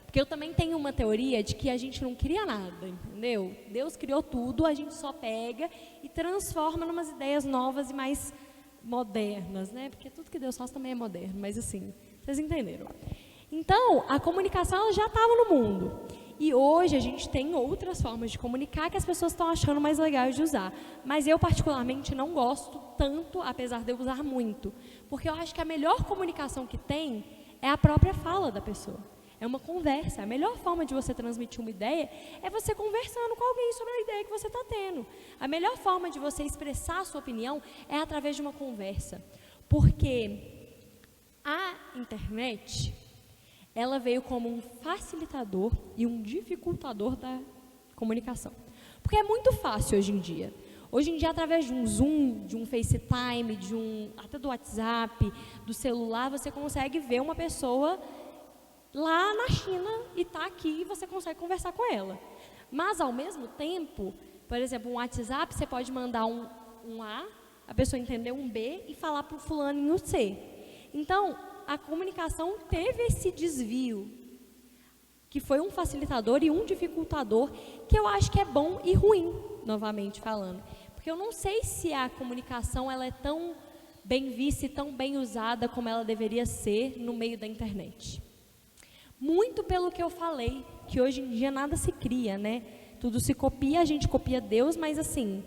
Porque eu também tenho uma teoria de que a gente não cria nada, entendeu? Deus criou tudo, a gente só pega e transforma em umas ideias novas e mais modernas, né? Porque tudo que Deus faz também é moderno, mas assim, vocês entenderam. Então, a comunicação ela já estava no mundo. E hoje a gente tem outras formas de comunicar que as pessoas estão achando mais legais de usar. Mas eu particularmente não gosto tanto, apesar de eu usar muito. Porque eu acho que a melhor comunicação que tem é a própria fala da pessoa. É uma conversa. A melhor forma de você transmitir uma ideia é você conversando com alguém sobre a ideia que você está tendo. A melhor forma de você expressar a sua opinião é através de uma conversa. Porque a internet, ela veio como um facilitador e um dificultador da comunicação. Porque é muito fácil hoje em dia. Hoje em dia, através de um Zoom, de um FaceTime, até do WhatsApp, do celular, você consegue ver uma pessoa lá na China e está aqui e você consegue conversar com ela. Mas, ao mesmo tempo, por exemplo, um WhatsApp, você pode mandar um A pessoa entender um B e falar para o fulaninho C. Então, a comunicação teve esse desvio, que foi um facilitador e um dificultador, que eu acho que é bom e ruim, novamente falando. Porque eu não sei se a comunicação ela é tão bem vista e tão bem usada como ela deveria ser no meio da internet. Muito pelo que eu falei, que hoje em dia nada se cria, né? Tudo se copia, a gente copia Deus, mas assim,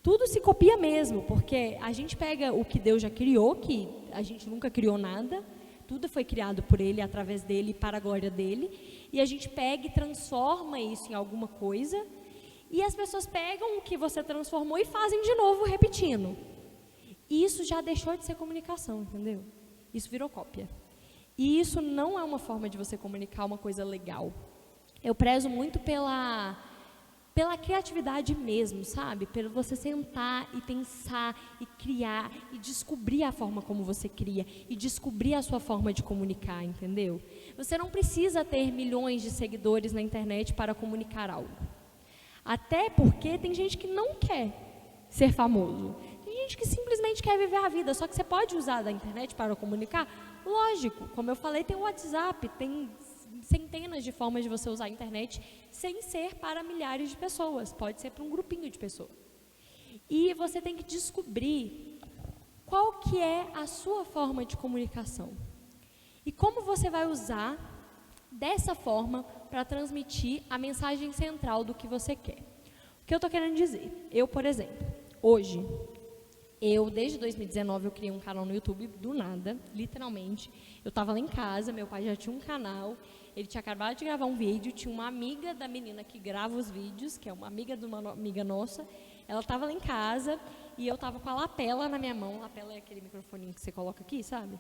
tudo se copia mesmo, porque a gente pega o que Deus já criou, que a gente nunca criou nada, tudo foi criado por Ele, através dEle, para a glória dEle, e a gente pega e transforma isso em alguma coisa, e as pessoas pegam o que você transformou e fazem de novo, repetindo. E isso já deixou de ser comunicação, entendeu? Isso virou cópia. E isso não é uma forma de você comunicar uma coisa legal. Eu prezo muito pela criatividade mesmo, sabe? Pelo você sentar e pensar e criar e descobrir a forma como você cria e descobrir a sua forma de comunicar, entendeu? Você não precisa ter milhões de seguidores na internet para comunicar algo. Até porque tem gente que não quer ser famoso. Tem gente que simplesmente quer viver a vida, só que você pode usar da internet para comunicar. Lógico, como eu falei, tem o WhatsApp, tem centenas de formas de você usar a internet sem ser para milhares de pessoas, pode ser para um grupinho de pessoas. E você tem que descobrir qual que é a sua forma de comunicação e como você vai usar dessa forma para transmitir a mensagem central do que você quer. O que eu estou querendo dizer? Eu, por exemplo, hoje, desde 2019, eu criei um canal no YouTube do nada, literalmente. Eu estava lá em casa, meu pai já tinha um canal, ele tinha acabado de gravar um vídeo, tinha uma amiga da menina que grava os vídeos, que é uma amiga de uma amiga nossa, ela estava lá em casa e eu estava com a lapela na minha mão, lapela é aquele microfoninho que você coloca aqui, sabe?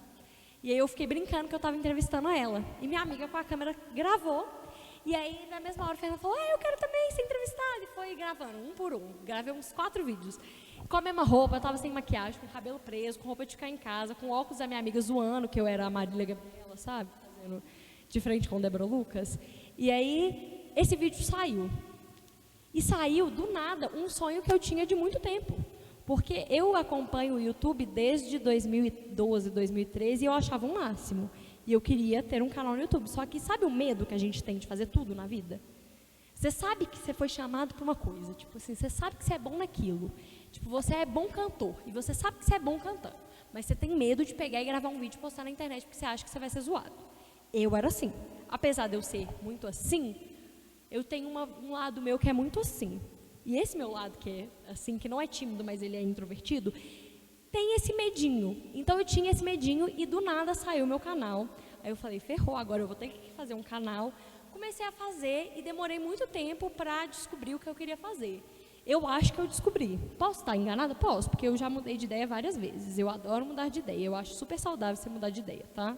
E aí eu fiquei brincando que eu estava entrevistando ela, e minha amiga com a câmera gravou, e aí na mesma hora a Fernanda falou, eu quero também ser entrevistada, e foi gravando, um por um, gravei uns 4 vídeos. Com a mesma roupa, eu estava sem maquiagem, com o cabelo preso, com roupa de ficar em casa, com óculos da minha amiga zoando, que eu era a Marília Gabriela, sabe? Fazendo de frente com Débora Lucas. E aí, esse vídeo saiu. E saiu, do nada, um sonho que eu tinha de muito tempo. Porque eu acompanho o YouTube desde 2012, 2013, e eu achava o máximo. E eu queria ter um canal no YouTube. Só que sabe o medo que a gente tem de fazer tudo na vida? Você sabe que você foi chamado para uma coisa. Tipo assim, você sabe que você é bom naquilo. Tipo, você é bom cantor e você sabe que você é bom cantando, mas você tem medo de pegar e gravar um vídeo e postar na internet porque você acha que você vai ser zoado. Eu era assim. Apesar de eu ser muito assim, eu tenho um lado meu que é muito assim. E esse meu lado que é assim, que não é tímido, mas ele é introvertido, tem esse medinho. Então eu tinha esse medinho e do nada saiu o meu canal. Aí eu falei, ferrou, agora eu vou ter que fazer um canal. Comecei a fazer e demorei muito tempo para descobrir o que eu queria fazer. Eu acho que eu descobri. Posso estar enganada? Posso, porque eu já mudei de ideia várias vezes. Eu adoro mudar de ideia. Eu acho super saudável você mudar de ideia, tá?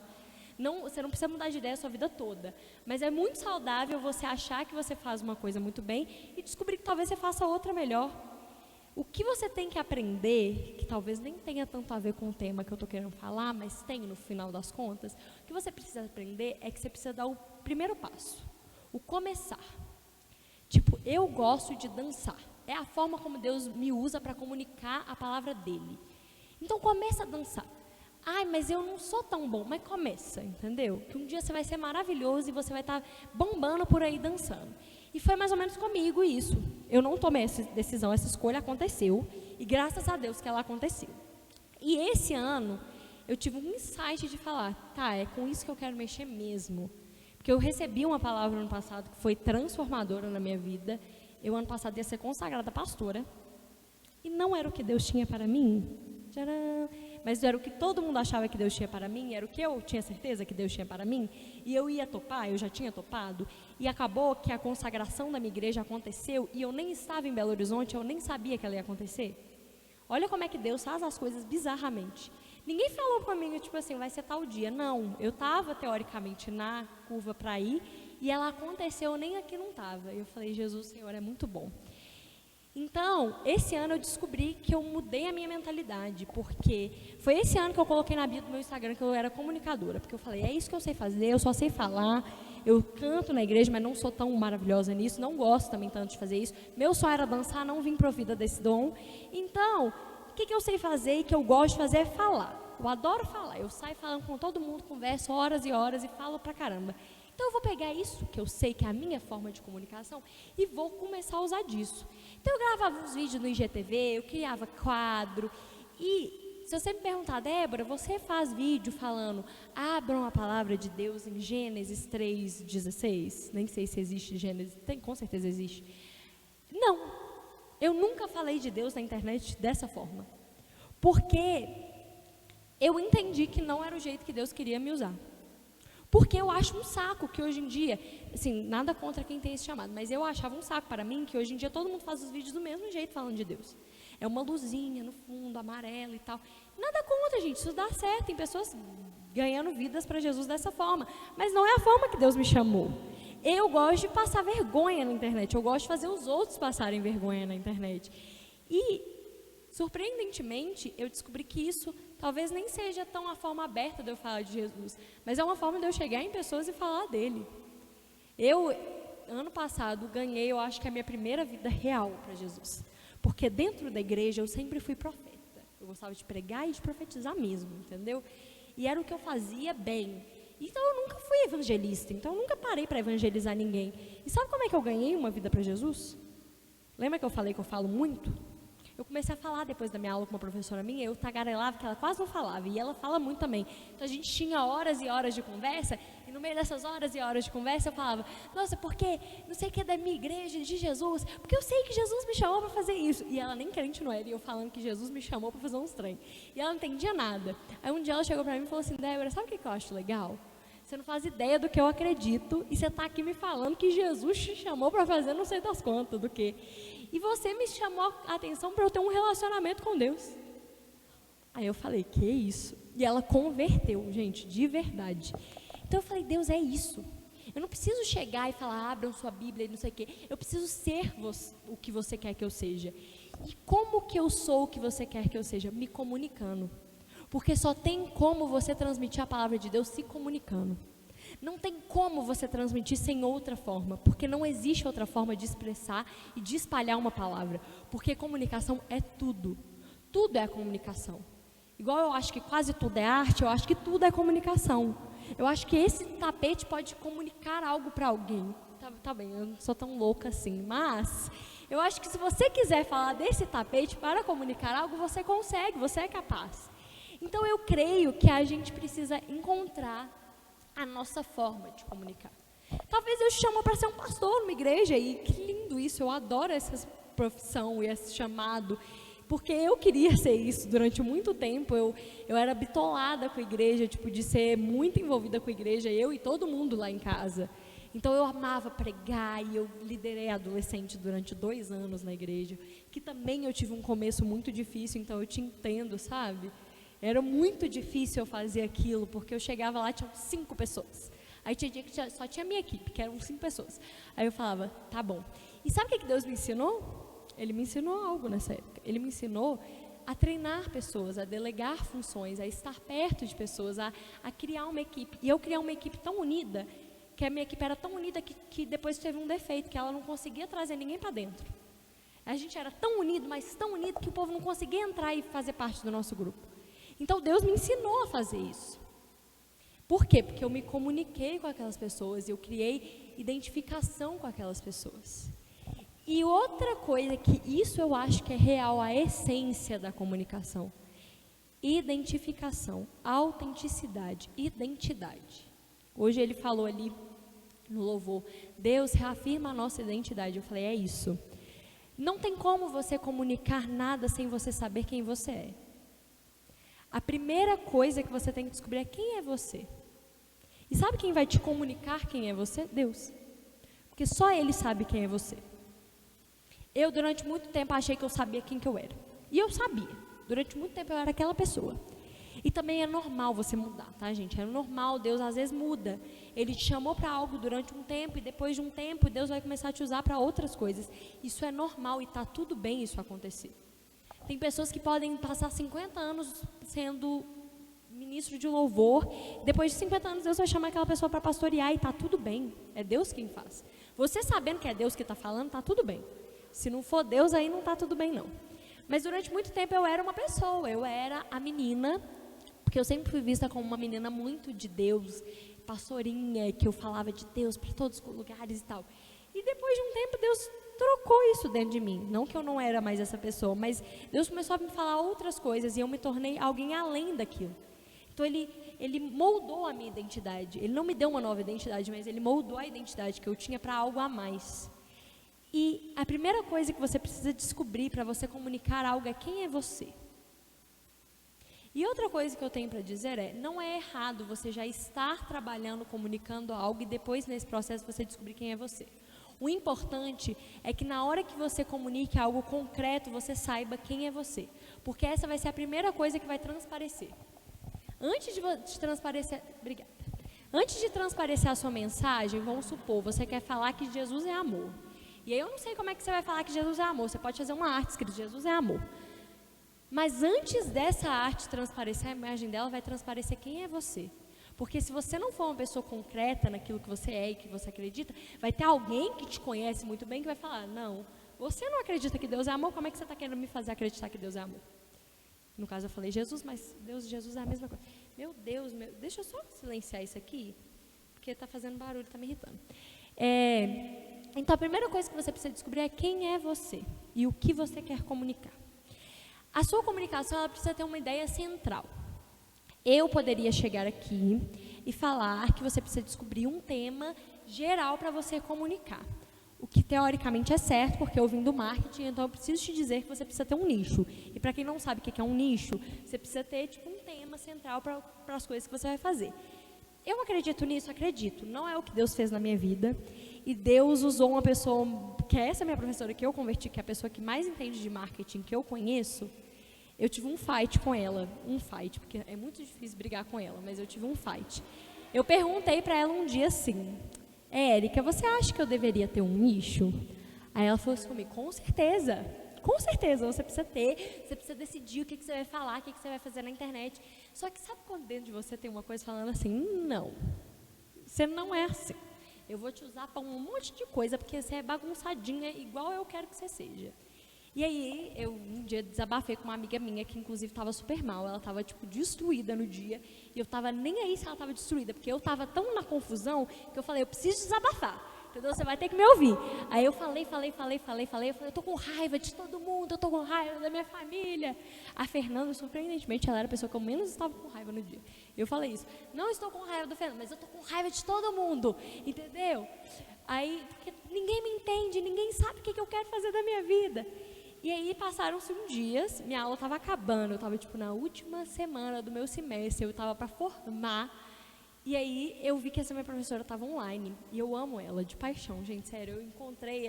Não, você não precisa mudar de ideia a sua vida toda. Mas é muito saudável você achar que você faz uma coisa muito bem e descobrir que talvez você faça outra melhor. O que você tem que aprender, que talvez nem tenha tanto a ver com o tema que eu estou querendo falar, mas tem no final das contas, o que você precisa aprender é que você precisa dar o primeiro passo. O começar. Tipo, eu gosto de dançar. É a forma como Deus me usa para comunicar a palavra dele. Então, começa a dançar. Ai, mas eu não sou tão bom. Mas começa, entendeu? Que um dia você vai ser maravilhoso e você vai estar bombando por aí dançando. E foi mais ou menos comigo isso. Eu não tomei essa decisão, essa escolha aconteceu. E graças a Deus que ela aconteceu. E esse ano, eu tive um insight de falar, tá, é com isso que eu quero mexer mesmo. Porque eu recebi uma palavra ano passado que foi transformadora na minha vida. Eu, ano passado, ia ser consagrada pastora. E não era o que Deus tinha para mim. Tcharam! Mas era o que todo mundo achava que Deus tinha para mim, era o que eu tinha certeza que Deus tinha para mim, e eu ia topar, eu já tinha topado, e acabou que a consagração da minha igreja aconteceu, e eu nem estava em Belo Horizonte, eu nem sabia que ela ia acontecer. Olha como é que Deus faz as coisas bizarramente. Ninguém falou comigo, tipo assim, vai ser tal dia. Não, eu estava teoricamente na curva para ir, e ela aconteceu, nem aqui não estava. Eu falei, Jesus, Senhor, é muito bom. Então, esse ano eu descobri que eu mudei a minha mentalidade, porque foi esse ano que eu coloquei na bio do meu Instagram que eu era comunicadora, porque eu falei, é isso que eu sei fazer, eu só sei falar, eu canto na igreja, mas não sou tão maravilhosa nisso, não gosto também tanto de fazer isso, meu sonho era dançar, não vim provida desse dom, então, o que eu sei fazer e que eu gosto de fazer é falar, eu adoro falar, eu saio falando com todo mundo, converso horas e horas e falo pra caramba. Então, eu vou pegar isso, que eu sei que é a minha forma de comunicação, e vou começar a usar disso. Então, eu gravava uns vídeos no IGTV, eu criava quadro, e se você me perguntar, Débora, você faz vídeo falando, abram a palavra de Deus em Gênesis 3:16? Nem sei se existe Gênesis, com certeza existe. Não, eu nunca falei de Deus na internet dessa forma, porque eu entendi que não era o jeito que Deus queria me usar. Porque eu acho um saco que hoje em dia, assim, nada contra quem tem esse chamado, mas eu achava um saco para mim que hoje em dia todo mundo faz os vídeos do mesmo jeito falando de Deus. É uma luzinha no fundo, amarela e tal. Nada contra, gente, isso dá certo, tem pessoas ganhando vidas para Jesus dessa forma, mas não é a forma que Deus me chamou. Eu gosto de passar vergonha na internet, eu gosto de fazer os outros passarem vergonha na internet. E, surpreendentemente, eu descobri que isso talvez nem seja tão a forma aberta de eu falar de Jesus, mas é uma forma de eu chegar em pessoas e falar dele. Eu, ano passado, ganhei, eu acho que a minha primeira vida real para Jesus, porque dentro da igreja eu sempre fui profeta. Eu gostava de pregar e de profetizar mesmo, entendeu? E era o que eu fazia bem. Então eu nunca fui evangelista, então eu nunca parei para evangelizar ninguém. E sabe como é que eu ganhei uma vida para Jesus? Lembra que eu falei que eu falo muito? Eu comecei a falar depois da minha aula com uma professora minha, eu tagarelava que ela quase não falava, e ela fala muito também. Então a gente tinha horas e horas de conversa, e no meio dessas horas e horas de conversa eu falava, nossa, porque não sei o que é da minha igreja, de Jesus, porque eu sei que Jesus me chamou para fazer isso. E ela nem crente não era, e eu falando que Jesus me chamou para fazer uns trem. E ela não entendia nada. Aí um dia ela chegou para mim e falou assim, Débora, sabe o que eu acho legal? Você não faz ideia do que eu acredito, e você está aqui me falando que Jesus te chamou para fazer não sei das quantas do que. E você me chamou a atenção para eu ter um relacionamento com Deus. Aí eu falei, que isso? E ela converteu, gente, de verdade. Então eu falei, Deus, é isso. Eu não preciso chegar e falar, abram sua Bíblia e não sei o quê. Eu preciso ser o que você quer que eu seja. E como que eu sou o que você quer que eu seja? Me comunicando. Porque só tem como você transmitir a palavra de Deus se comunicando. Não tem como você transmitir sem outra forma, porque não existe outra forma de expressar e de espalhar uma palavra, porque comunicação é tudo, tudo é comunicação. Igual eu acho que quase tudo é arte, eu acho que tudo é comunicação. Eu acho que esse tapete pode comunicar algo para alguém. Tá bem, eu não sou tão louca assim, mas eu acho que se você quiser falar desse tapete para comunicar algo, você consegue, você é capaz. Então eu creio que a gente precisa encontrar a nossa forma de comunicar. Talvez eu te chamo para ser um pastor numa igreja, e que lindo isso, eu adoro essa profissão e esse chamado, porque eu queria ser isso durante muito tempo. Eu era bitolada com a igreja, tipo, de ser muito envolvida com a igreja, eu e todo mundo lá em casa. Então eu amava pregar, e eu liderei adolescente durante 2 anos na igreja, que também eu tive um começo muito difícil, então eu te entendo, sabe? Era muito difícil eu fazer aquilo, porque eu chegava lá e tinha 5 pessoas. Aí tinha dia que só tinha a minha equipe, que eram 5 pessoas. Aí eu falava, tá bom. E sabe o que Deus me ensinou? Ele me ensinou algo nessa época. Ele me ensinou a treinar pessoas, a delegar funções, a estar perto de pessoas, a criar uma equipe. E eu criei uma equipe tão unida, que a minha equipe era tão unida que depois teve um defeito, que ela não conseguia trazer ninguém para dentro. A gente era tão unido, mas tão unido, que o povo não conseguia entrar e fazer parte do nosso grupo. Então Deus me ensinou a fazer isso. Por quê? Porque eu me comuniquei com aquelas pessoas, eu criei identificação com aquelas pessoas. E outra coisa que isso eu acho que é real, a essência da comunicação. Identificação, autenticidade, identidade. Hoje ele falou ali no louvor, Deus reafirma a nossa identidade. Eu falei, é isso. Não tem como você comunicar nada sem você saber quem você é. A primeira coisa que você tem que descobrir é quem é você. E sabe quem vai te comunicar quem é você? Deus. Porque só Ele sabe quem é você. Eu, durante muito tempo, achei que eu sabia quem que eu era. E eu sabia. Durante muito tempo, eu era aquela pessoa. E também é normal você mudar, tá, gente? É normal, Deus às vezes muda. Ele te chamou para algo durante um tempo, e depois de um tempo, Deus vai começar a te usar para outras coisas. Isso é normal e está tudo bem isso acontecer. Tem pessoas que podem passar 50 anos sendo ministro de louvor, depois de 50 anos Deus vai chamar aquela pessoa para pastorear e está tudo bem. É Deus quem faz. Você sabendo que é Deus que está falando, está tudo bem. Se não for Deus, aí não está tudo bem, não. Mas durante muito tempo eu era uma pessoa, eu era a menina, porque eu sempre fui vista como uma menina muito de Deus, pastorinha, que eu falava de Deus para todos os lugares e tal. E depois de um tempo Deus trocou isso dentro de mim. Não que eu não era mais essa pessoa, mas Deus começou a me falar outras coisas e eu me tornei alguém além daquilo. Então ele moldou a minha identidade. Ele não me deu uma nova identidade, mas ele moldou a identidade que eu tinha para algo a mais. E a primeira coisa que você precisa descobrir para você comunicar algo é quem é você. E outra coisa que eu tenho para dizer é, não é errado você já estar trabalhando, comunicando algo e depois nesse processo você descobrir quem é você. O importante é que na hora que você comunique algo concreto, você saiba quem é você. Porque essa vai ser a primeira coisa que vai transparecer. Antes de transparecer, obrigada. Antes de transparecer a sua mensagem, vamos supor, você quer falar que Jesus é amor. E aí eu não sei como é que você vai falar que Jesus é amor. Você pode fazer uma arte escrita, Jesus é amor. Mas antes dessa arte transparecer, a imagem dela vai transparecer quem é você. Porque se você não for uma pessoa concreta naquilo que você é e que você acredita, vai ter alguém que te conhece muito bem que vai falar, não, você não acredita que Deus é amor, como é que você está querendo me fazer acreditar que Deus é amor? No caso eu falei Jesus, mas Deus e Jesus é a mesma coisa. Meu Deus, deixa eu só silenciar isso aqui, porque está fazendo barulho, está me irritando. Então a primeira coisa que você precisa descobrir é quem é você e o que você quer comunicar. A sua comunicação ela precisa ter uma ideia central. Eu poderia chegar aqui e falar que você precisa descobrir um tema geral para você comunicar. O que teoricamente é certo, porque eu vim do marketing, então eu preciso te dizer que você precisa ter um nicho. E para quem não sabe o que é um nicho, você precisa ter tipo um tema central para as coisas que você vai fazer. Eu acredito nisso? Acredito. Não é o que Deus fez na minha vida. E Deus usou uma pessoa, que é essa minha professora que eu converti, que é a pessoa que mais entende de marketing que eu conheço. Eu tive um fight com ela, porque é muito difícil brigar com ela, mas eu tive um fight. Eu perguntei para ela um dia assim, Érica, você acha que eu deveria ter um nicho? Aí ela falou assim comigo, com certeza, você precisa ter, você precisa decidir o que você vai falar, o que você vai fazer na internet. Só que sabe quando dentro de você tem uma coisa falando assim, não, você não é assim. Eu vou te usar para um monte de coisa, porque você é bagunçadinha, igual eu quero que você seja. E aí, eu um dia desabafei com uma amiga minha, que inclusive estava super mal, ela estava tipo destruída no dia, e eu estava nem aí se ela estava destruída, porque eu estava tão na confusão, que eu falei, eu preciso desabafar, entendeu? Você vai ter que me ouvir. Aí eu falei, eu falei, eu tô com raiva de todo mundo, eu tô com raiva da minha família. A Fernanda, surpreendentemente, ela era a pessoa que eu menos estava com raiva no dia. Eu falei isso, não estou com raiva do Fernando, mas eu tô com raiva de todo mundo, entendeu? Aí, porque ninguém me entende, ninguém sabe o que eu quero fazer da minha vida. E aí passaram-se uns dias, minha aula estava acabando, eu estava tipo na última semana do meu semestre, eu estava para formar, e aí eu vi que essa minha professora estava online, e eu amo ela de paixão, gente, sério, eu encontrei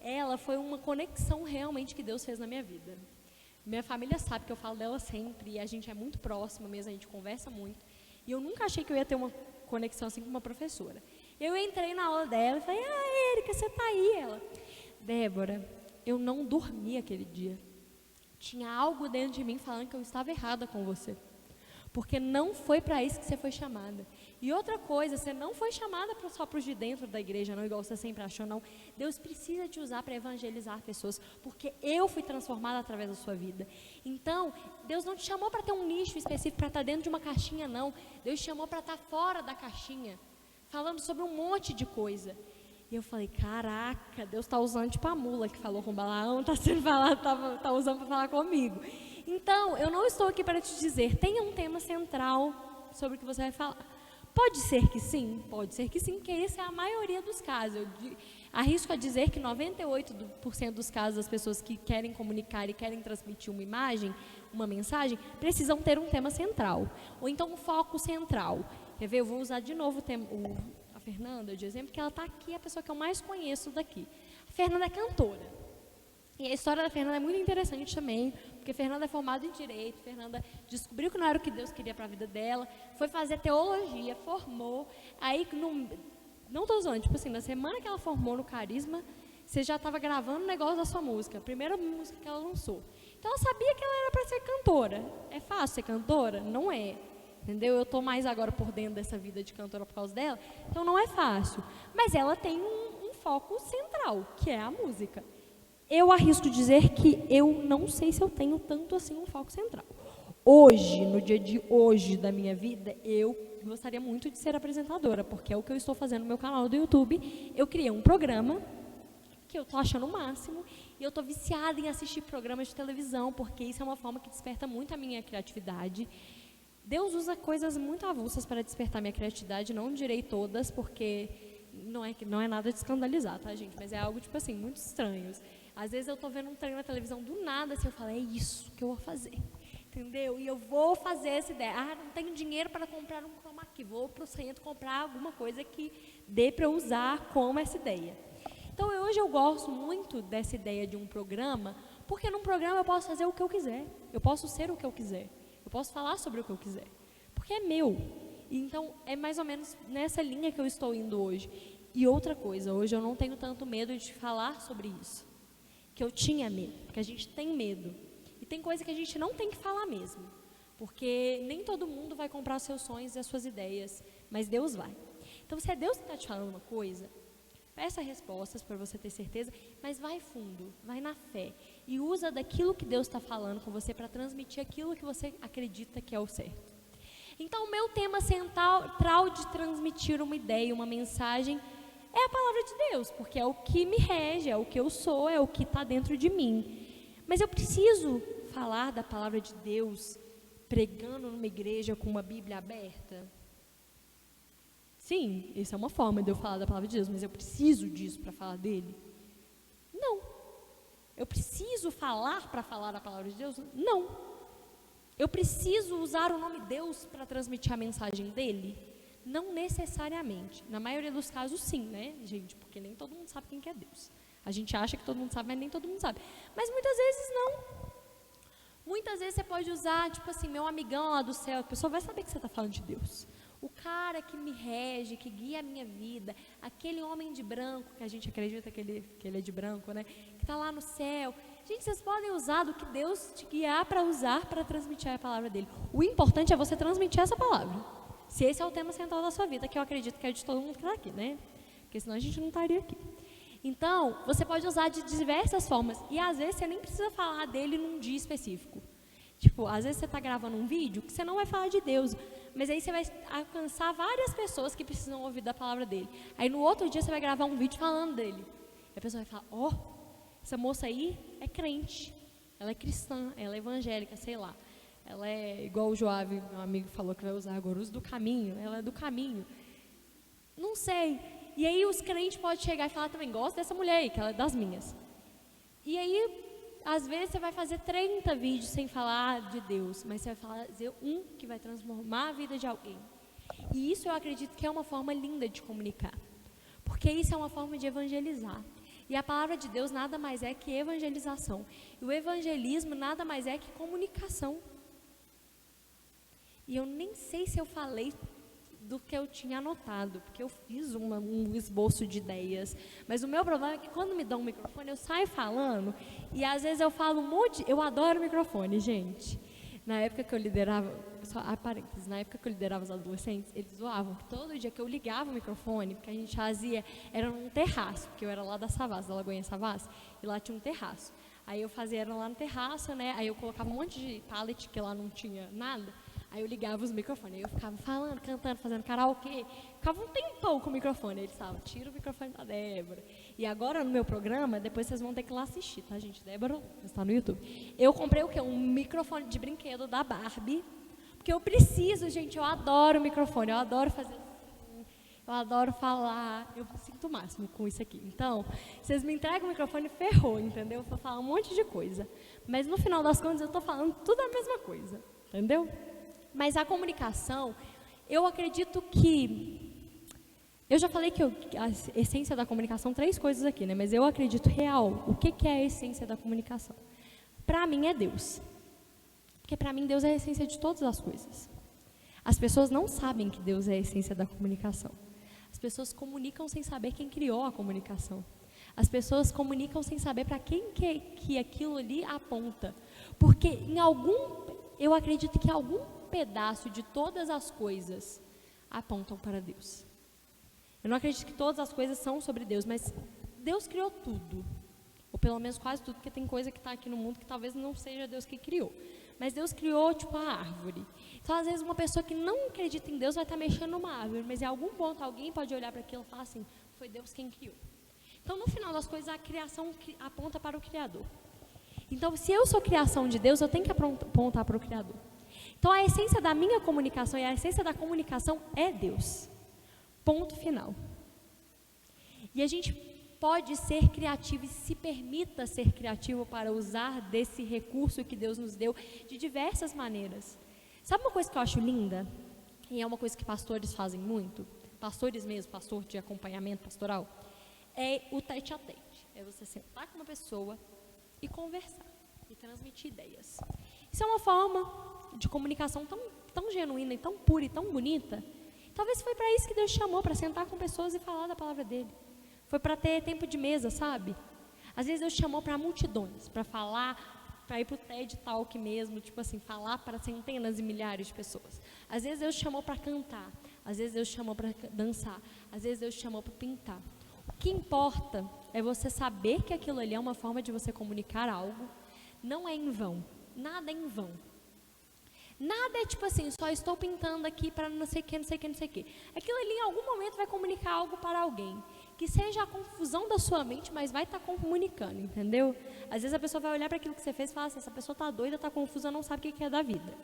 ela, foi uma conexão realmente que Deus fez na minha vida. Minha família sabe que eu falo dela sempre, e a gente é muito próxima mesmo, a gente conversa muito, e eu nunca achei que eu ia ter uma conexão assim com uma professora. Eu entrei na aula dela e falei, Érica, você está aí? Ela, Débora, eu não dormi aquele dia. Tinha algo dentro de mim falando que eu estava errada com você. Porque não foi para isso que você foi chamada. E outra coisa, você não foi chamada só para os de dentro da igreja, não, igual você sempre achou, não. Deus precisa te usar para evangelizar pessoas, porque eu fui transformada através da sua vida. Então, Deus não te chamou para ter um nicho específico, para estar dentro de uma caixinha, não. Deus te chamou para estar fora da caixinha, falando sobre um monte de coisa. E eu falei, caraca, Deus está usando tipo a mula que falou com Balaão, está sendo falado, tá usando para falar comigo. Então, eu não estou aqui para te dizer, tenha um tema central sobre o que você vai falar. Pode ser que sim, porque essa é a maioria dos casos. Eu arrisco a dizer que 98% dos casos das pessoas que querem comunicar e querem transmitir uma imagem, uma mensagem, precisam ter um tema central, ou então um foco central. Quer ver? Eu vou usar de novo a Fernanda de exemplo, porque ela está aqui, é a pessoa que eu mais conheço daqui. A Fernanda é cantora. E a história da Fernanda é muito interessante também, porque a Fernanda é formada em Direito, a Fernanda descobriu que não era o que Deus queria para a vida dela, foi fazer teologia, formou, aí, não estou usando, tipo assim, na semana que ela formou no Carisma, você já estava gravando o negócio da sua música, a primeira música que ela lançou. Então, ela sabia que ela era para ser cantora. É fácil ser cantora? Não é. Entendeu? Eu estou mais agora por dentro dessa vida de cantora por causa dela, então não é fácil. Mas ela tem um foco central, que é a música. Eu arrisco dizer que eu não sei se eu tenho tanto assim um foco central. Hoje, no dia de hoje da minha vida, eu gostaria muito de ser apresentadora, porque é o que eu estou fazendo no meu canal do YouTube. Eu criei um programa que eu estou achando o máximo, e eu estou viciada em assistir programas de televisão, porque isso é uma forma que desperta muito a minha criatividade. Deus usa coisas muito avulsas para despertar minha criatividade, não direi todas, porque não é nada de escandalizar, tá, gente? Mas é algo, tipo assim, muito estranho. Às vezes eu estou vendo um treino na televisão, do nada, assim, eu falo, é isso que eu vou fazer, entendeu? E eu vou fazer essa ideia. Não tenho dinheiro para comprar um chroma key, vou para o centro comprar alguma coisa que dê para eu usar como essa ideia. Então, hoje eu gosto muito dessa ideia de um programa, porque num programa eu posso fazer o que eu quiser, eu posso ser o que eu quiser, eu posso falar sobre o que eu quiser, porque é meu. Então, é mais ou menos nessa linha que eu estou indo hoje. E outra coisa, hoje eu não tenho tanto medo de falar sobre isso, que eu tinha medo, porque a gente tem medo. E tem coisa que a gente não tem que falar mesmo, porque nem todo mundo vai comprar os seus sonhos e as suas ideias, mas Deus vai. Então, se é Deus que está te falando uma coisa, peça respostas para você ter certeza, mas vai fundo, vai na fé. E usa daquilo que Deus está falando com você para transmitir aquilo que você acredita que é o certo. Então, o meu tema central de transmitir uma ideia, uma mensagem, é a palavra de Deus, porque é o que me rege, é o que eu sou, é o que está dentro de mim. Mas eu preciso falar da palavra de Deus pregando numa igreja com uma Bíblia aberta? Sim, essa é uma forma de eu falar da palavra de Deus, mas eu preciso disso para falar dele? Não. Eu preciso falar para falar a palavra de Deus? Não. Eu preciso usar o nome Deus para transmitir a mensagem dele? Não necessariamente. Na maioria dos casos, sim, né, gente? Porque nem todo mundo sabe quem que é Deus. A gente acha que todo mundo sabe, mas nem todo mundo sabe. Mas muitas vezes não. Muitas vezes você pode usar, tipo assim, meu amigão lá do céu, a pessoa vai saber que você está falando de Deus. O cara que me rege, que guia a minha vida, aquele homem de branco, que a gente acredita que ele é de branco, né? Que está lá no céu. Gente, vocês podem usar do que Deus te guiar para usar para transmitir a palavra dele. O importante é você transmitir essa palavra. Se esse é o tema central da sua vida, que eu acredito que é de todo mundo que está aqui, né? Porque senão a gente não estaria aqui. Então, você pode usar de diversas formas. E às vezes você nem precisa falar dele num dia específico. Tipo, às vezes você está gravando um vídeo que você não vai falar de Deus, mas aí você vai alcançar várias pessoas que precisam ouvir da palavra dele. Aí no outro dia você vai gravar um vídeo falando dele. E a pessoa vai falar, essa moça aí é crente, ela é cristã, ela é evangélica, sei lá. Ela é igual o Joave, meu amigo falou que vai usar agora, uso do caminho, ela é do caminho. Não sei. E aí os crentes podem chegar e falar também, gosto dessa mulher aí, que ela é das minhas. E aí, às vezes você vai fazer 30 vídeos sem falar de Deus, mas você vai fazer um que vai transformar a vida de alguém. E isso eu acredito que é uma forma linda de comunicar, porque isso é uma forma de evangelizar. E a palavra de Deus nada mais é que evangelização. E o evangelismo nada mais é que comunicação. E eu nem sei se eu falei do que eu tinha anotado, porque eu fiz um esboço de ideias. Mas o meu problema é que quando me dão um microfone, eu saio falando, e às vezes eu falo um monte. Eu adoro microfone, gente. Na época que eu liderava, só a parênteses, na época que eu liderava os adolescentes, eles zoavam que todo dia que eu ligava o microfone, porque a gente fazia, era num terraço, porque eu era lá da Savassi, da Lagoinha Savassi, e lá tinha um terraço. Aí eu fazia, era lá no terraço, né, aí eu colocava um monte de pallet, que lá não tinha nada, aí eu ligava os microfones, aí eu ficava falando, cantando, fazendo karaokê, ficava um tempão com o microfone, aí eles falavam, tira o microfone da Débora. E agora no meu programa, depois vocês vão ter que ir lá assistir, tá, gente? Débora, está no YouTube. Eu comprei o quê? Um microfone de brinquedo da Barbie, porque eu preciso, gente, eu adoro o microfone, eu adoro fazer assim, eu adoro falar, eu sinto o máximo com isso aqui. Então, vocês me entregam o microfone, ferrou, entendeu? Eu vou falar um monte de coisa. Mas no final das contas, eu estou falando tudo a mesma coisa, entendeu? Mas a comunicação, eu acredito que... Eu já falei que a essência da comunicação, 3 coisas aqui, né? Mas eu acredito real, o que é a essência da comunicação? Para mim é Deus. Porque para mim Deus é a essência de todas as coisas. As pessoas não sabem que Deus é a essência da comunicação. As pessoas comunicam sem saber quem criou a comunicação. As pessoas comunicam sem saber para quem que aquilo ali aponta. Porque eu acredito que algum pedaço de todas as coisas apontam para Deus. Eu não acredito que todas as coisas são sobre Deus, mas Deus criou tudo. Ou pelo menos quase tudo, porque tem coisa que está aqui no mundo que talvez não seja Deus que criou. Mas Deus criou, tipo, a árvore. Então, às vezes, uma pessoa que não acredita em Deus vai estar mexendo numa árvore, mas em algum ponto alguém pode olhar para aquilo e falar assim, foi Deus quem criou. Então, no final das coisas, a criação aponta para o Criador. Então, se eu sou criação de Deus, eu tenho que apontar para o Criador. Então, a essência da minha comunicação e a essência da comunicação é Deus. Ponto final. E a gente pode ser criativo e se permita ser criativo para usar desse recurso que Deus nos deu de diversas maneiras. Sabe uma coisa que eu acho linda? E é uma coisa que pastores fazem muito, pastores mesmo, pastor de acompanhamento pastoral, é o tete-a-tete. É você sentar com uma pessoa e conversar, e transmitir ideias. Isso é uma forma de comunicação tão genuína, e tão pura e tão bonita. Talvez foi para isso que Deus te chamou, para sentar com pessoas e falar da palavra dele. Foi para ter tempo de mesa, sabe? Às vezes Deus te chamou para multidões, para falar, para ir para o TED Talk mesmo, tipo assim, falar para centenas e milhares de pessoas. Às vezes Deus te chamou para cantar, às vezes Deus te chamou para dançar, às vezes Deus te chamou para pintar. O que importa é você saber que aquilo ali é uma forma de você comunicar algo, não é em vão, nada é em vão. Nada é tipo assim, só estou pintando aqui para não sei o que, não sei o que, não sei o que. Aquilo ali em algum momento vai comunicar algo para alguém. Que seja a confusão da sua mente, mas vai estar comunicando, entendeu? Às vezes a pessoa vai olhar para aquilo que você fez e falar assim, essa pessoa está doida, está confusa, não sabe o que é da vida.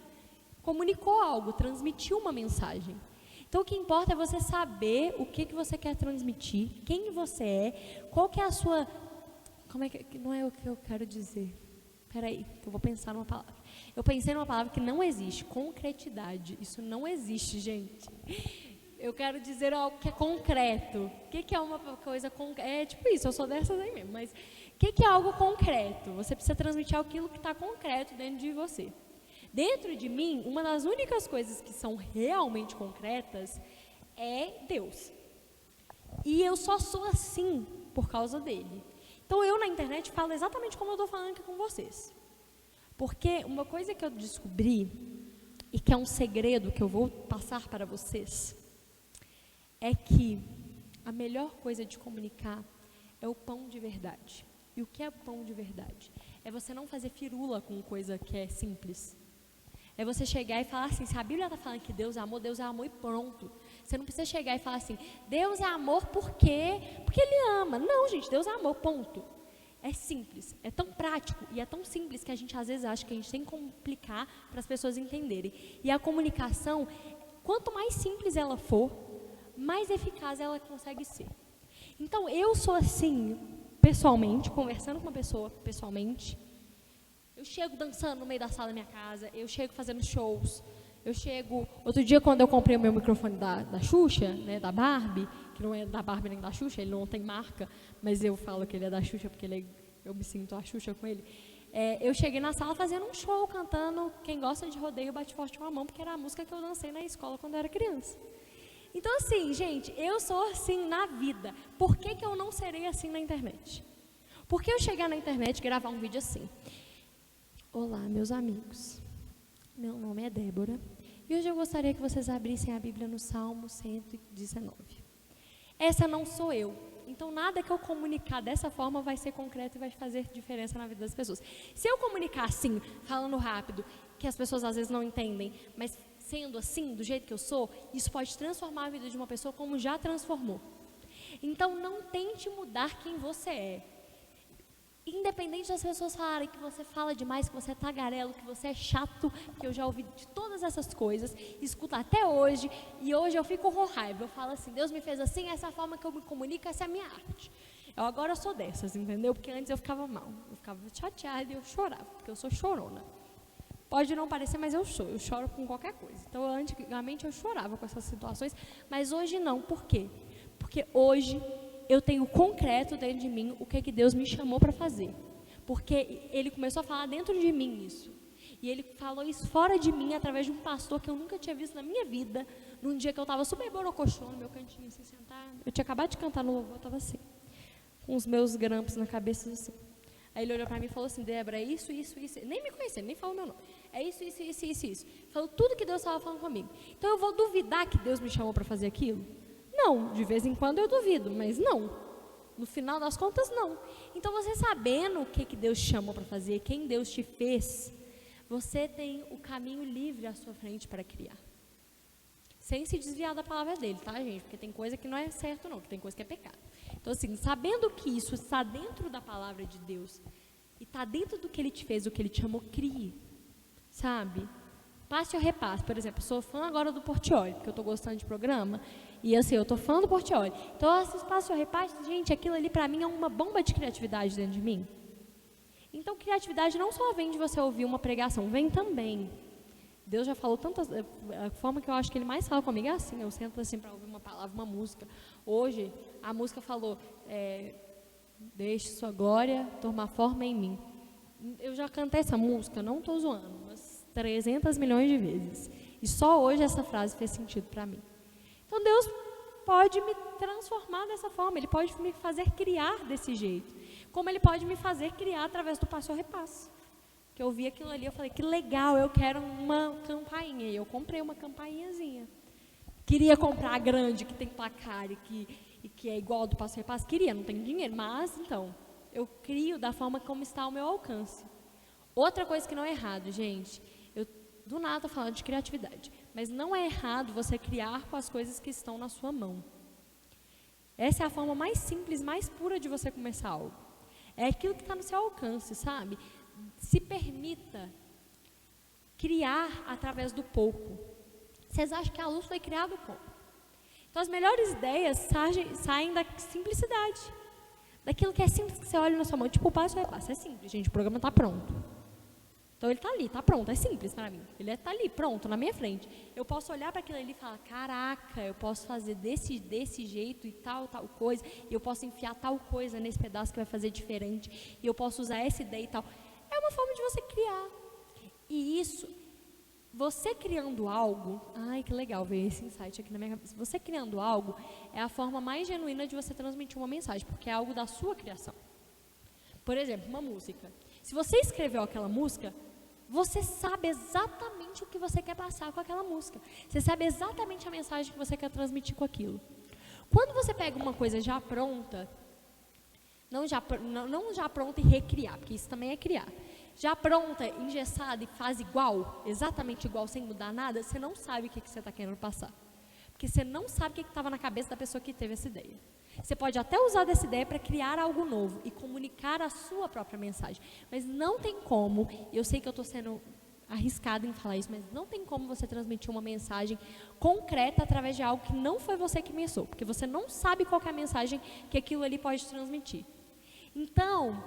Comunicou algo, transmitiu uma mensagem. Então o que importa é você saber o que você quer transmitir, quem você é, qual que é a sua... Como é que... Não é o que eu quero dizer. Peraí, eu vou pensar numa palavra. Eu pensei numa palavra que não existe, concretidade. Isso não existe, gente. Eu quero dizer algo que é concreto. O que é uma coisa concreta? É tipo isso, eu sou dessas aí mesmo. Mas o que é algo concreto? Você precisa transmitir aquilo que está concreto dentro de você. Dentro de mim, uma das únicas coisas que são realmente concretas é Deus. E eu só sou assim por causa dele. Então eu na internet falo exatamente como eu estou falando aqui com vocês. Porque uma coisa que eu descobri, e que é um segredo que eu vou passar para vocês, é que a melhor coisa de comunicar é o pão de verdade. E o que é pão de verdade? É você não fazer firula com coisa que é simples. É você chegar e falar assim, se a Bíblia está falando que Deus é amor e pronto. Você não precisa chegar e falar assim, Deus é amor por quê? Porque Ele ama. Não, gente, Deus é amor, ponto. É simples, é tão prático e é tão simples que a gente às vezes acha que a gente tem que complicar para as pessoas entenderem. E a comunicação, quanto mais simples ela for, mais eficaz ela consegue ser. Então, eu sou assim, pessoalmente, conversando com uma pessoa pessoalmente, eu chego dançando no meio da sala da minha casa, eu chego fazendo shows, eu chego... Outro dia, quando eu comprei o meu microfone da Xuxa, né, da Barbie, que não é da Barbie nem da Xuxa, ele não tem marca, mas eu falo que ele é da Xuxa porque eu me sinto a Xuxa com ele. Eu cheguei na sala fazendo um show, cantando Quem Gosta de Rodeio Bate Forte com a Mão, porque era a música que eu dancei na escola quando eu era criança. Então, assim, gente, eu sou assim na vida. Por que eu não serei assim na internet? Por que eu chegar na internet e gravar um vídeo assim? Olá, meus amigos. Meu nome é Débora. E hoje eu gostaria que vocês abrissem a Bíblia no Salmo 119. Essa não sou eu. Então, nada que eu comunicar dessa forma vai ser concreto e vai fazer diferença na vida das pessoas. Se eu comunicar assim, falando rápido, que as pessoas às vezes não entendem, mas sendo assim, do jeito que eu sou, isso pode transformar a vida de uma pessoa como já transformou. Então, não tente mudar quem você é. Independente das pessoas falarem que você fala demais, que você é tagarelo, que você é chato, que eu já ouvi de todas essas coisas, escuto até hoje, e hoje eu fico com raiva. Eu falo assim, Deus me fez assim, essa é a forma que eu me comunico, essa é a minha arte. Eu agora sou dessas, entendeu? Porque antes eu ficava mal, eu ficava chateada e eu chorava, porque eu sou chorona. Pode não parecer, mas eu choro com qualquer coisa. Então, antigamente eu chorava com essas situações, mas hoje não. Por quê? Porque hoje eu tenho concreto dentro de mim o que Deus me chamou para fazer. Porque Ele começou a falar dentro de mim isso. E Ele falou isso fora de mim, através de um pastor que eu nunca tinha visto na minha vida. Num dia que eu estava super borocochô no meu cantinho, assim, sentada. Eu tinha acabado de cantar no louvor, eu estava assim, com os meus grampos na cabeça, assim. Aí ele olhou para mim e falou assim, Débora, é isso. Nem me conhecia, nem falou meu nome. É isso. Falou tudo que Deus estava falando comigo. Então eu vou duvidar que Deus me chamou para fazer aquilo? Não, de vez em quando eu duvido, mas não. No final das contas, não. Então, você sabendo o que Deus chamou para fazer, quem Deus te fez, você tem o caminho livre à sua frente para criar. Sem se desviar da palavra dele, tá, gente? Porque tem coisa que não é certo, não, que tem coisa que é pecado. Então, assim, sabendo que isso está dentro da palavra de Deus, e está dentro do que Ele te fez, o que Ele te chamou, crie, sabe? Passe ou repasse, por exemplo, sou fã agora do Portiolli, porque eu estou gostando de programa, e assim, eu estou fã do Portiolli. Então, eu assisto passe ou repasse, gente, aquilo ali para mim é uma bomba de criatividade dentro de mim. Então, criatividade não só vem de você ouvir uma pregação, vem também. Deus já falou tantas, a forma que eu acho que Ele mais fala comigo é assim, eu sento assim para ouvir uma palavra, uma música. Hoje, a música falou, deixe sua glória tomar forma em mim. Eu já cantei essa música, não estou zoando, mas 300 milhões de vezes. E só hoje essa frase fez sentido para mim. Então Deus pode me transformar dessa forma, Ele pode me fazer criar desse jeito. Como Ele pode me fazer criar através do passo ou repasso. Que eu vi aquilo ali, eu falei, que legal, eu quero uma campainha. E eu comprei uma campainhazinha. Queria comprar a grande, que tem placar e que é igual ao do passo ou repasso. Queria, não tenho dinheiro, mas então, eu crio da forma como está ao meu alcance. Outra coisa que não é errado, gente, eu do nada estou falando de criatividade, mas não é errado você criar com as coisas que estão na sua mão. Essa é a forma mais simples, mais pura de você começar algo. É aquilo que está no seu alcance, sabe? Se permita criar através do pouco. Vocês acham que a luz foi criada como? Então as melhores ideias saem da simplicidade. Daquilo que é simples que você olha na sua mão. Tipo, o passo é passo. É simples, gente, o programa está pronto. Então ele está ali, está pronto, é simples para mim. Ele está ali, pronto, na minha frente. Eu posso olhar para aquilo ali e falar, caraca, eu posso fazer desse jeito e tal coisa, e eu posso enfiar tal coisa nesse pedaço que vai fazer diferente, e eu posso usar essa ideia e tal. É uma forma de você criar. E isso, você criando algo, ai que legal ver esse insight aqui na minha cabeça. Você criando algo é a forma mais genuína de você transmitir uma mensagem, porque é algo da sua criação. Por exemplo, uma música. Se você escreveu aquela música, você sabe exatamente o que você quer passar com aquela música. Você sabe exatamente a mensagem que você quer transmitir com aquilo. Quando você pega uma coisa já pronta, não já pronta e recriar, porque isso também é criar. Já pronta, engessada e faz igual, exatamente igual, sem mudar nada, você não sabe o que você está querendo passar. Porque você não sabe o que estava na cabeça da pessoa que teve essa ideia. Você pode até usar dessa ideia para criar algo novo e comunicar a sua própria mensagem. Mas não tem como, eu sei que eu estou sendo arriscada em falar isso, mas não tem como você transmitir uma mensagem concreta através de algo que não foi você que pensou. Porque você não sabe qual que é a mensagem que aquilo ali pode transmitir. Então,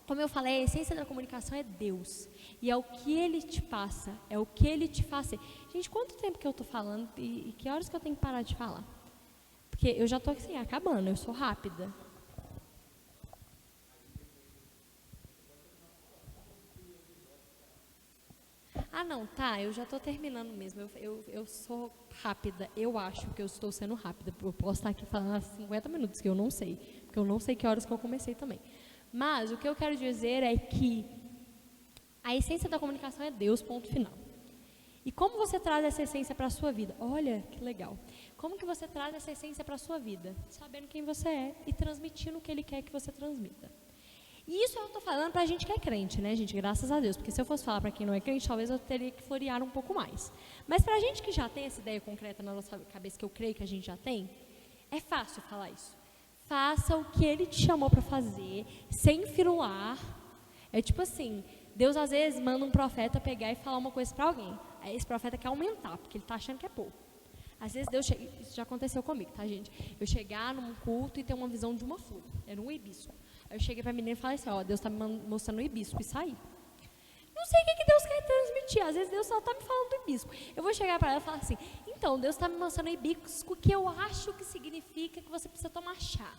como eu falei, a essência da comunicação é Deus. E é o que Ele te passa, é o que Ele te faz ser. Gente, quanto tempo que eu estou falando e que horas que eu tenho que parar de falar? Porque eu já estou assim, acabando, eu sou rápida. Ah, não, tá, eu já estou terminando mesmo. Eu sou rápida, eu acho que eu estou sendo rápida. Eu posso estar aqui falando há 50 minutos, que eu não sei. Porque eu não sei que horas que eu comecei também. Mas o que eu quero dizer é que a essência da comunicação é Deus, ponto final. E como você traz essa essência para a sua vida? Olha, que legal. Como que você traz essa essência para a sua vida? Sabendo quem você é e transmitindo o que Ele quer que você transmita. E isso eu estou falando para a gente que é crente, né, gente? Graças a Deus. Porque se eu fosse falar para quem não é crente, talvez eu teria que florear um pouco mais. Mas para a gente que já tem essa ideia concreta na nossa cabeça, que eu creio que a gente já tem, é fácil falar isso. Faça o que Ele te chamou para fazer, sem firular. É tipo assim, Deus às vezes manda um profeta pegar e falar uma coisa para alguém. Aí esse profeta quer aumentar, porque ele está achando que é pouco. Às vezes Deus chega, isso já aconteceu comigo, tá, gente? Eu chegar num culto e ter uma visão de uma flor, era um hibisco. Aí eu cheguei para a menina e falei assim, ó, Deus está me mostrando o hibisco, e saí. Não sei o que Deus quer transmitir, às vezes Deus só está me falando do hibisco. Eu vou chegar para ela e falar assim, então, Deus está me mostrando o hibisco, que eu acho que significa que você precisa tomar chá.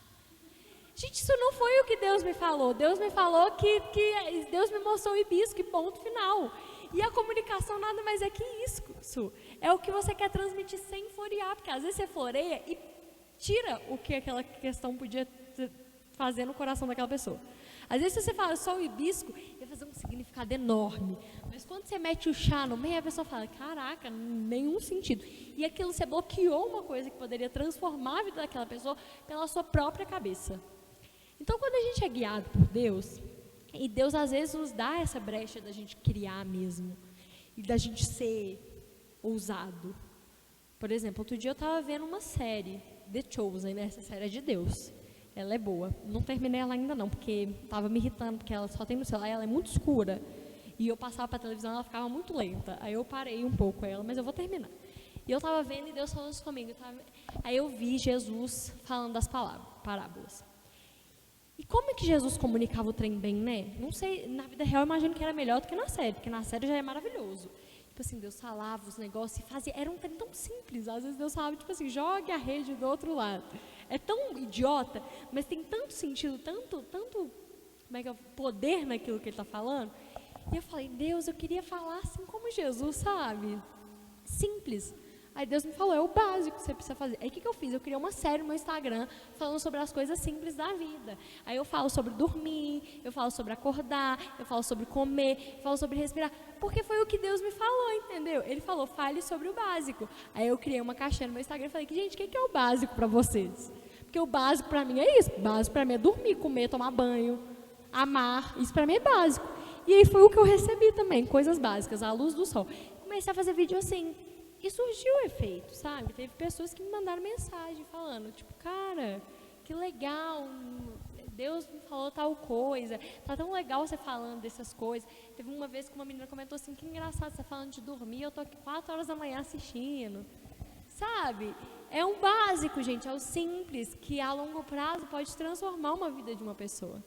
Gente, isso não foi o que Deus me falou. Deus me falou que Deus me mostrou o hibisco e ponto final. E a comunicação nada mais é que isso. É o que você quer transmitir sem florear, porque às vezes você floreia e tira o que aquela questão podia fazer no coração daquela pessoa. Às vezes você fala só o hibisco, ia fazer um significado enorme. Mas quando você mete o chá no meio, a pessoa fala, caraca, nenhum sentido. E aquilo você bloqueou uma coisa que poderia transformar a vida daquela pessoa pela sua própria cabeça. Então, quando a gente é guiado por Deus, e Deus às vezes nos dá essa brecha da gente criar mesmo, e da gente ser ousado. Por exemplo, outro dia eu estava vendo uma série, The Chosen, né? Essa série é de Deus. Ela é boa. Não terminei ela ainda não, porque estava me irritando, porque ela só tem no celular, ela é muito escura. E eu passava para a televisão, ela ficava muito lenta. Aí eu parei um pouco ela, mas eu vou terminar. E eu estava vendo e Deus falou isso comigo. Aí eu vi Jesus falando das parábolas. E como é que Jesus comunicava o trem bem, né? Não sei, na vida real eu imagino que era melhor do que na série, porque na série já é maravilhoso. Tipo assim, Deus falava os negócios e fazia, era um trem tão simples. Às vezes Deus falava, tipo assim, jogue a rede do outro lado. É tão idiota, mas tem tanto sentido, tanto, como é que é, poder naquilo que ele está falando. E eu falei, Deus, eu queria falar assim como Jesus, sabe? Simples. Aí Deus me falou, é o básico que você precisa fazer. Aí o que eu fiz? Eu criei uma série no meu Instagram falando sobre as coisas simples da vida. Aí eu falo sobre dormir, eu falo sobre acordar, eu falo sobre comer, eu falo sobre respirar. Porque foi o que Deus me falou, entendeu? Ele falou, fale sobre o básico. Aí eu criei uma caixinha no meu Instagram e falei, gente, o que é o básico para vocês? Porque o básico para mim é isso. O básico para mim é dormir, comer, tomar banho, amar. Isso para mim é básico. E aí foi o que eu recebi também, coisas básicas, à luz do sol. Comecei a fazer vídeo assim. E surgiu o efeito, sabe? Teve pessoas que me mandaram mensagem falando, tipo, cara, que legal, Deus me falou tal coisa, tá tão legal você falando dessas coisas. Teve uma vez que uma menina comentou assim, que engraçado você falando de dormir, eu tô aqui 4 horas da manhã assistindo. Sabe? É um básico, gente, é o simples, que a longo prazo pode transformar uma vida de uma pessoa.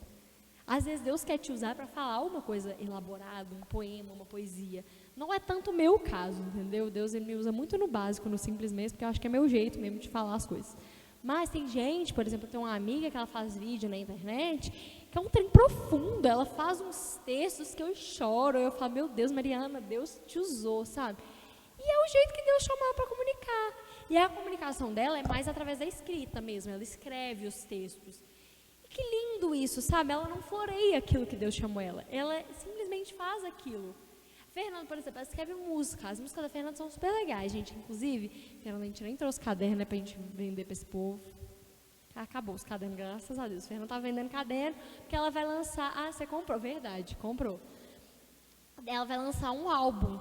Às vezes Deus quer te usar para falar uma coisa elaborada, um poema, uma poesia. Não é tanto o meu caso, entendeu? Deus ele me usa muito no básico, no simples mesmo, porque eu acho que é meu jeito mesmo de falar as coisas. Mas tem gente, por exemplo, eu tenho uma amiga que ela faz vídeo na internet, que é um trem profundo, ela faz uns textos que eu choro, eu falo, meu Deus, Mariana, Deus te usou, sabe? E é o jeito que Deus chamou para comunicar. E a comunicação dela é mais através da escrita mesmo, ela escreve os textos. Que lindo isso, sabe? Ela não floreia aquilo que Deus chamou ela. Ela simplesmente faz aquilo. Fernanda, por exemplo, ela escreve música. As músicas da Fernanda são super legais, gente. Inclusive, Fernanda, a gente nem trouxe caderno, né, pra gente vender pra esse povo. Acabou os cadernos, graças a Deus. Fernanda tá vendendo caderno, porque ela vai lançar... Ah, você comprou? Verdade, comprou. Ela vai lançar um álbum.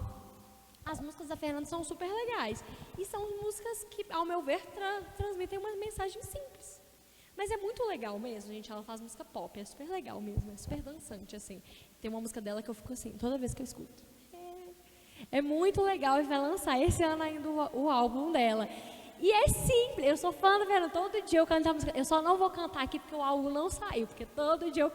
As músicas da Fernanda são super legais. E são músicas que, ao meu ver, transmitem uma mensagem simples. Mas é muito legal mesmo, gente, ela faz música pop, é super legal mesmo, é super dançante, assim. Tem uma música dela que eu fico assim, toda vez que eu escuto. É muito legal e vai lançar esse ano ainda o álbum dela. E é simples, eu sou fã da Fernanda, todo dia eu canto a música, eu só não vou cantar aqui porque o álbum não saiu, porque todo dia eu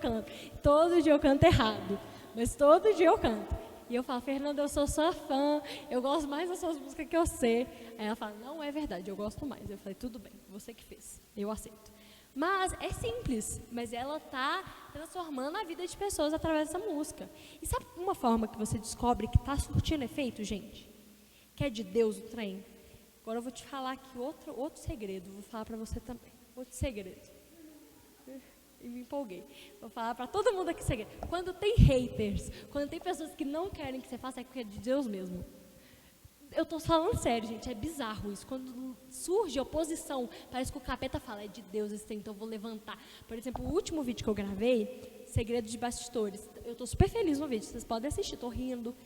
canto errado, mas todo dia eu canto. E eu falo, Fernanda, eu sou sua fã, eu gosto mais das suas músicas que eu sei. Aí ela fala, não é verdade, eu gosto mais. Eu falei, tudo bem, você que fez, eu aceito. Mas é simples, mas ela está transformando a vida de pessoas através dessa música. E sabe uma forma que você descobre que está surtindo efeito, gente? Que é de Deus o trem? Agora eu vou te falar aqui outro segredo, vou falar para você também. Outro segredo. E me empolguei. Vou falar para todo mundo aqui segredo. Quando tem haters, quando tem pessoas que não querem que você faça, é porque é de Deus mesmo. Eu tô falando sério, gente, é bizarro isso. Quando surge oposição, parece que o capeta fala, é de Deus esse trem, então eu vou levantar. Por exemplo, o último vídeo que eu gravei, Segredo de Bastidores, eu tô super feliz no vídeo, vocês podem assistir, tô rindo.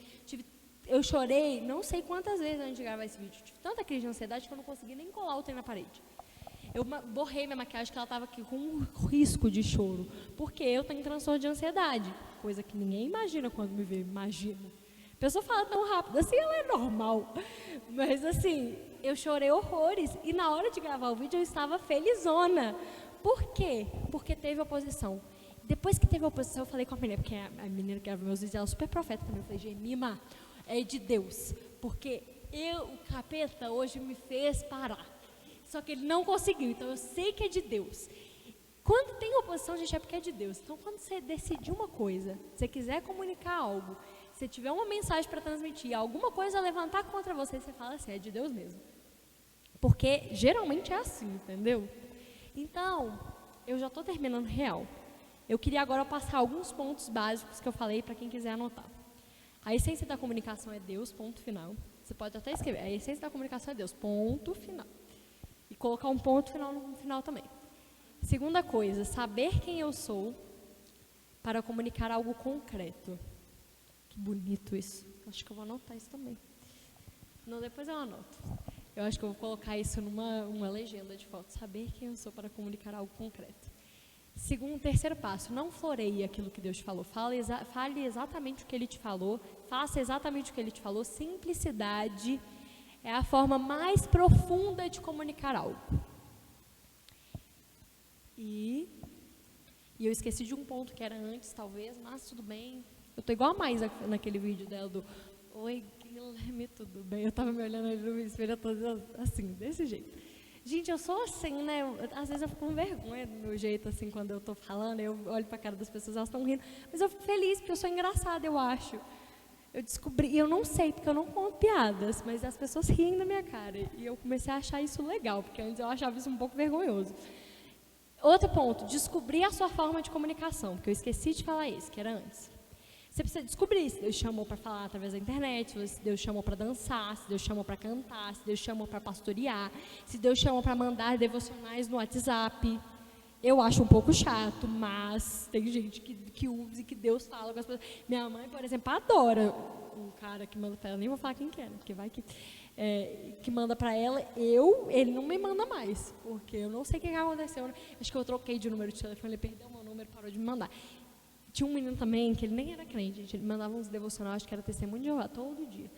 Eu chorei não sei quantas vezes antes de gravar esse vídeo. Tive tanta crise de ansiedade que eu não consegui nem colar o trem na parede. Eu borrei minha maquiagem, que ela estava aqui com um risco de choro, porque eu tenho transtorno de ansiedade, coisa que ninguém imagina quando me vê, imagina. A pessoa fala tão rápido, assim ela é normal. Mas assim, eu chorei horrores, e na hora de gravar o vídeo eu estava felizona. Por quê? Porque teve oposição. Depois que teve oposição, eu falei com a menina, porque a menina que grava meus vídeos, ela é super profeta também. Eu falei, Gemima, é de Deus, porque o capeta hoje me fez parar. Só que ele não conseguiu, então eu sei que é de Deus. Quando tem oposição, gente, é porque é de Deus. Então, quando você decidir uma coisa, se você quiser comunicar algo, se tiver uma mensagem para transmitir, alguma coisa levantar contra você, você fala assim, é de Deus mesmo. Porque geralmente é assim, entendeu? Então, eu já estou terminando real. Eu queria agora passar alguns pontos básicos que eu falei para quem quiser anotar. A essência da comunicação é Deus, ponto final. Você pode até escrever, a essência da comunicação é Deus, ponto final. E colocar um ponto final no final também. Segunda coisa, saber quem eu sou para comunicar algo concreto. Que bonito isso. Acho que eu vou anotar isso também. Não, depois eu anoto. Eu acho que eu vou colocar isso numa legenda de foto. Saber quem eu sou para comunicar algo concreto. Terceiro passo, não floreie aquilo que Deus te falou. Fale exatamente o que Ele te falou. Faça exatamente o que Ele te falou. Simplicidade é a forma mais profunda de comunicar algo. E eu esqueci de um ponto que era antes, talvez, mas tudo bem. Eu estou igual a Maísa naquele vídeo dela do Oi, Guilherme, tudo bem? Eu estava me olhando ali no espelho, assim, desse jeito. Gente, eu sou assim, né? Às vezes eu fico com vergonha do meu jeito, assim, quando eu estou falando, eu olho para a cara das pessoas, elas estão rindo. Mas eu fico feliz, porque eu sou engraçada, eu acho. Eu descobri, e eu não sei, porque eu não conto piadas, mas as pessoas riem da minha cara. E eu comecei a achar isso legal, porque antes eu achava isso um pouco vergonhoso. Outro ponto, descobrir a sua forma de comunicação, porque eu esqueci de falar isso, que era antes. Você precisa descobrir se Deus chamou para falar através da internet, se Deus chamou para dançar, se Deus chamou para cantar, se Deus chamou para pastorear, se Deus chamou para mandar devocionais no WhatsApp. Eu acho um pouco chato, mas tem gente que usa e que Deus fala com as pessoas. Minha mãe, por exemplo, adora um cara que manda para ela, nem vou falar quem que é, porque vai que manda para ela, ele não me manda mais, porque eu não sei o que aconteceu. Né? Acho que eu troquei de número de telefone, ele perdeu o meu número, parou de me mandar. Tinha um menino também, que ele nem era crente, gente, ele mandava uns devocionais, acho que era testemunho de Jeová, todo dia.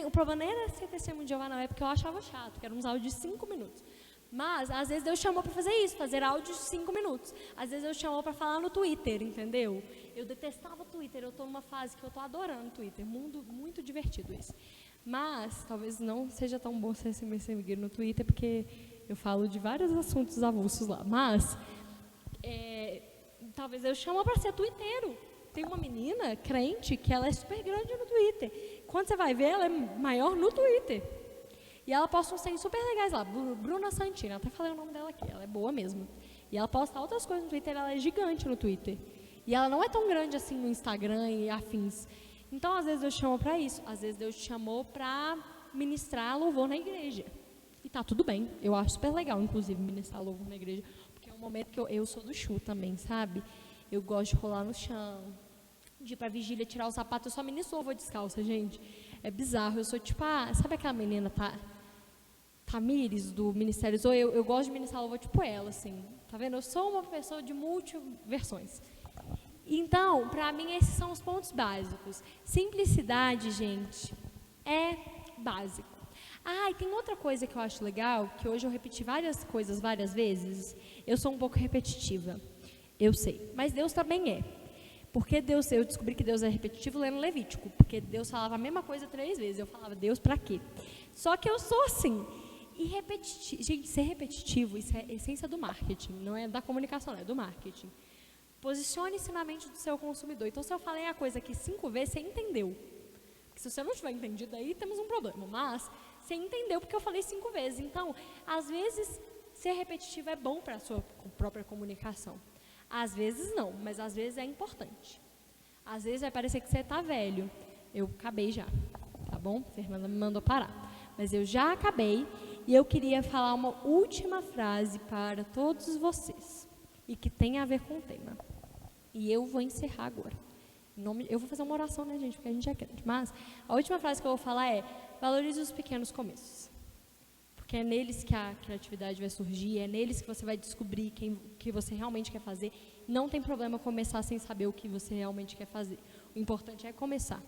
O problema nem era ser testemunho de Jeová, não, é porque eu achava chato, que eram uns áudios de 5 minutos. Mas, às vezes, Deus chamou para fazer isso, fazer áudios de 5 minutos. Às vezes, Deus chamou para falar no Twitter, entendeu? Eu detestava o Twitter, eu estou numa fase que eu estou adorando o Twitter, muito divertido isso. Mas, talvez não seja tão bom você me seguir no Twitter, porque eu falo de vários assuntos avulsos lá. Mas, talvez Deus chamou para ser twitteiro. Tem uma menina crente que ela é super grande no Twitter. Quando você vai ver, ela é maior no Twitter. E ela posta uns trem super legais lá. Bruna Santina, até falei o nome dela aqui, ela é boa mesmo. E ela posta outras coisas no Twitter, ela é gigante no Twitter. E ela não é tão grande assim no Instagram e afins. Então, às vezes, Deus chamou para isso. Às vezes, Deus te chamou para ministrar louvor na igreja. E tá tudo bem. Eu acho super legal, inclusive, ministrar louvor na igreja. Porque é um momento que eu sou do chu também, sabe? Eu gosto de rolar no chão, de ir pra vigília, tirar o sapato. Eu só ministro louvor descalça, gente. É bizarro. Eu sou tipo, sabe aquela menina Tamires, do Ministério Zoe? Eu gosto de ministrar louvor tipo ela, assim. Tá vendo? Eu sou uma pessoa de multiversões. Então, para mim, esses são os pontos básicos. Simplicidade, gente, é básico. E tem outra coisa que eu acho legal, que hoje eu repeti várias coisas várias vezes. Eu sou um pouco repetitiva, eu sei, mas Deus também é. Porque eu descobri que Deus é repetitivo lendo Levítico, porque Deus falava a mesma coisa 3 vezes. Eu falava, Deus, para quê? Só que eu sou assim. E gente, ser repetitivo, isso é a essência do marketing, não é da comunicação, é do marketing. Posicione-se na mente do seu consumidor. Então, se eu falei a coisa aqui 5 vezes, você entendeu. Porque se você não tiver entendido, aí temos um problema. Mas você entendeu porque eu falei 5 vezes. Então, às vezes, ser repetitivo é bom para a sua própria comunicação. Às vezes não, mas às vezes é importante. Às vezes vai parecer que você está velho. Eu acabei já, tá bom? Fernanda me mandou parar. Mas eu já acabei e eu queria falar uma última frase para todos vocês e que tem a ver com o tema. E eu vou encerrar agora. Eu vou fazer uma oração, né, gente? Porque a gente é crente. Mas a última frase que eu vou falar é: valorize os pequenos começos. Porque é neles que a criatividade vai surgir, é neles que você vai descobrir o que você realmente quer fazer. Não tem problema começar sem saber o que você realmente quer fazer. O importante é começar.